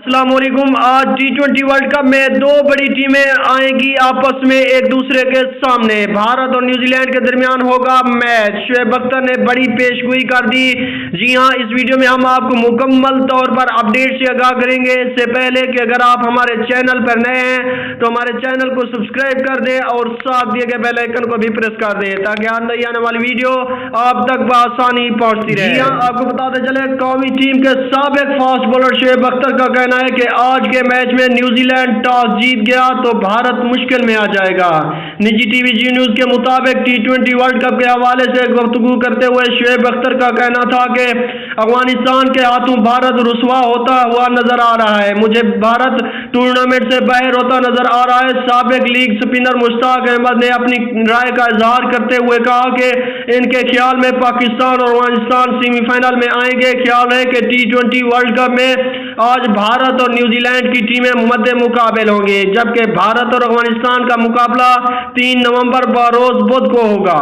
السلام علیکم۔ آج ٹی20 ورلڈ کپ میں دو بڑی ٹیمیں آئیں گی آپس میں ایک دوسرے کے سامنے۔ بھارت اور نیوزی لینڈ کے درمیان ہوگا میچ۔ شعیب اختر نے بڑی پیش گوئی کر دی۔ جی ہاں، اس ویڈیو میں ہم آپ کو مکمل طور پر اپڈیٹ سے آگاہ کریں گے۔ اس سے پہلے کہ اگر آپ ہمارے چینل پر نئے ہیں تو ہمارے چینل کو سبسکرائب کر دیں اور ساتھ دیے گئے بیل آئیکن کو بھی پریس کر دیں تاکہ آنے والی ویڈیو آپ تک بآسانی پہنچتی رہے۔ جی ہاں، آپ کو بتاتے چلے قومی ٹیم کے سابق فاسٹ بولر شعیب اختر کا کہنا ہے کہ آج کے میچ میں نیوزی لینڈ ٹاس جیت گیا تو بھارت مشکل میں آ جائے گا۔ نجی ٹی وی جی نیوز کے مطابق ٹی20 ورلڈ کپ کے حوالے سے گفتگو کرتے ہوئے شعیب اختر کا کہنا تھا کہ افغانستان کے ہاتھوں بھارت رسوا ہوتا ہوا نظر آ رہا ہے۔ مجھے بھارت ٹورنامنٹ سے باہر ہوتا نظر آ رہا ہے۔ سابق لیگ سپنر مشتاق احمد نے اپنی رائے کا اظہار کرتے ہوئے کہا کہ ان کے خیال میں پاکستان اور افغانستان سیمی فائنل میں آئیں گے۔ خیال ہے کہ ٹی20 ورلڈ کپ میں آج بھارت اور نیوزی لینڈ کی ٹیمیں مد مقابل ہوں گی، جبکہ بھارت اور افغانستان کا مقابلہ 3 نومبر بروز بدھ کو ہوگا۔